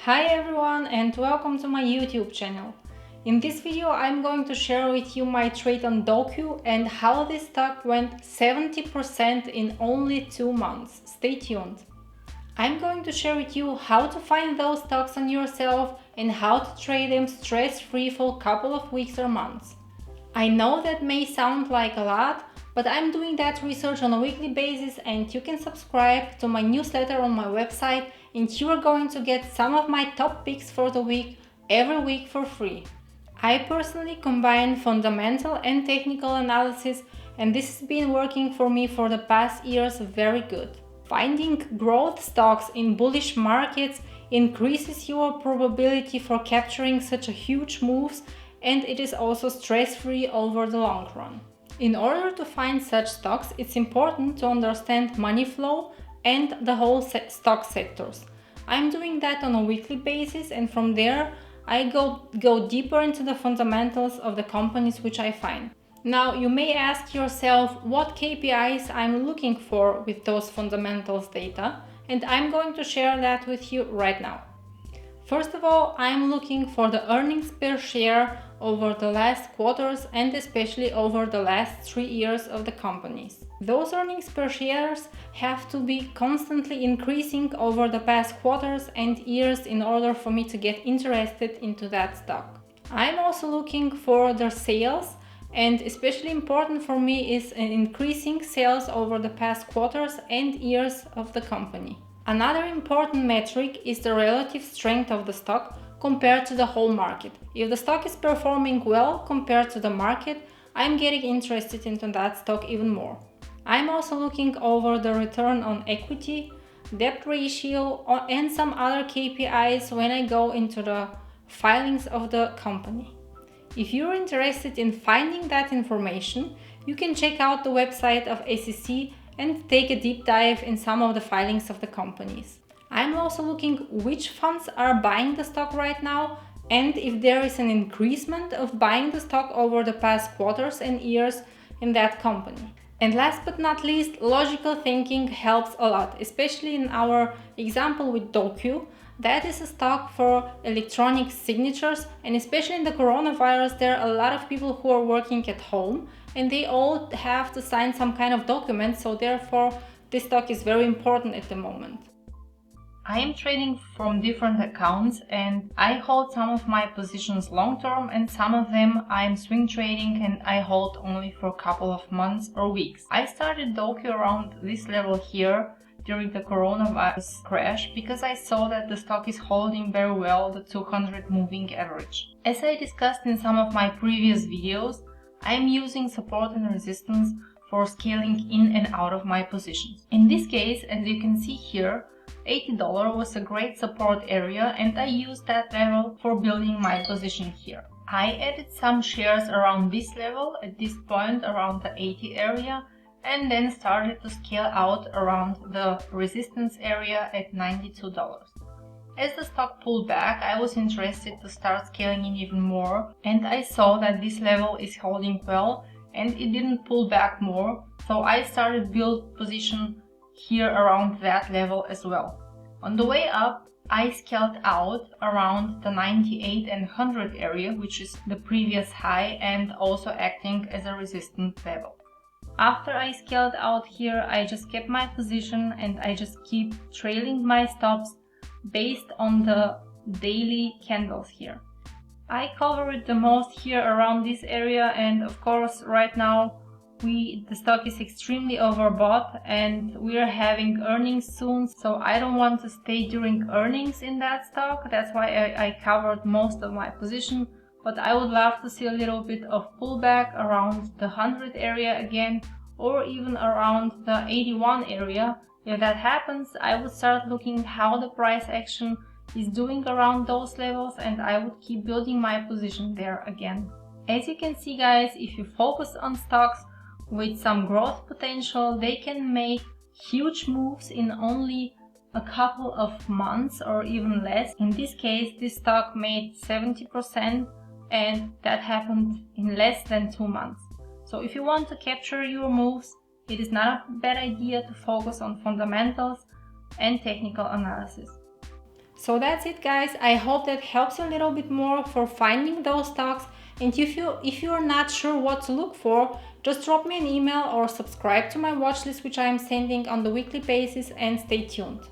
Hi everyone and welcome to my YouTube channel. In this video I'm going to share with you my trade on Doku and how this stock went 70% in only 2 months. Stay tuned. I'm going to share with you how to find those stocks on yourself and how to trade them stress-free for a couple of weeks or months. I know that may sound like a lot, but I'm doing that research on a weekly basis and you can subscribe to my newsletter on my website and you are going to get some of my top picks for the week every week for free. I personally combine fundamental and technical analysis and this has been working for me for the past years very good. Finding growth stocks in bullish markets increases your probability for capturing such a huge moves, and it is also stress-free over the long run. In order to find such stocks, it's important to understand money flow and the whole stock sectors. I'm doing that on a weekly basis, and from there I go deeper into the fundamentals of the companies which I find. Now you may ask yourself what KPIs I'm looking for with those fundamentals data, and I'm going to share that with you right now. First of all, I'm looking for the earnings per share over the last quarters and especially over the last 3 years of the companies. Those earnings per shares have to be constantly increasing over the past quarters and years in order for me to get interested into that stock. I'm also looking for their sales, and especially important for me is an increasing sales over the past quarters and years of the company. Another important metric is the relative strength of the stock compared to the whole market. If the stock is performing well compared to the market, I'm getting interested into that stock even more. I'm also looking over the return on equity, debt ratio, and some other KPIs when I go into the filings of the company. If you're interested in finding that information, you can check out the website of SEC and take a deep dive in some of the filings of the companies. I'm also looking which funds are buying the stock right now and if there is an increasement of buying the stock over the past quarters and years in that company. And last but not least, logical thinking helps a lot, especially in our example with Doku. That is a stock for electronic signatures, and especially in the coronavirus, there are a lot of people who are working at home and they all have to sign some kind of document, so therefore this stock is very important at the moment. I am trading from different accounts and I hold some of my positions long term and some of them I'm swing trading and I hold only for a couple of months or weeks. I started Doku around this level here during the coronavirus crash because I saw that the stock is holding very well the 200 moving average. As I discussed in some of my previous videos, I am using support and resistance for scaling in and out of my positions. In this case, as you can see here, $80 was a great support area and I used that level for building my position here. I added some shares around this level at this point around the 80 area and then started to scale out around the resistance area at $92. As the stock pulled back, I was interested to start scaling in even more and I saw that this level is holding well and it didn't pull back more, so I started build position here around that level as well. On the way up, I scaled out around the 98 and 100 area, which is the previous high and also acting as a resistance level. After I scaled out here, I just kept my position and I just keep trailing my stops based on the daily candles here. I covered the most here around this area, and of course right now the stock is extremely overbought and we are having earnings soon, so I don't want to stay during earnings in that stock. That's why I covered most of my position, but I would love to see a little bit of pullback around the 100 area again or even around the 81 area. If that happens, I would start looking how the price action is doing around those levels and I would keep building my position there again. As you can see guys, if you focus on stocks with some growth potential, they can make huge moves in only a couple of months or even less. In this case, this stock made 70% and that happened in less than 2 months. So if you want to capture your moves, it is not a bad idea to focus on fundamentals and technical analysis. So that's it, guys. I hope that helps you a little bit more for finding those stocks. And if you're not sure what to look for, just drop me an email or subscribe to my watch list, which I am sending on the weekly basis, and stay tuned.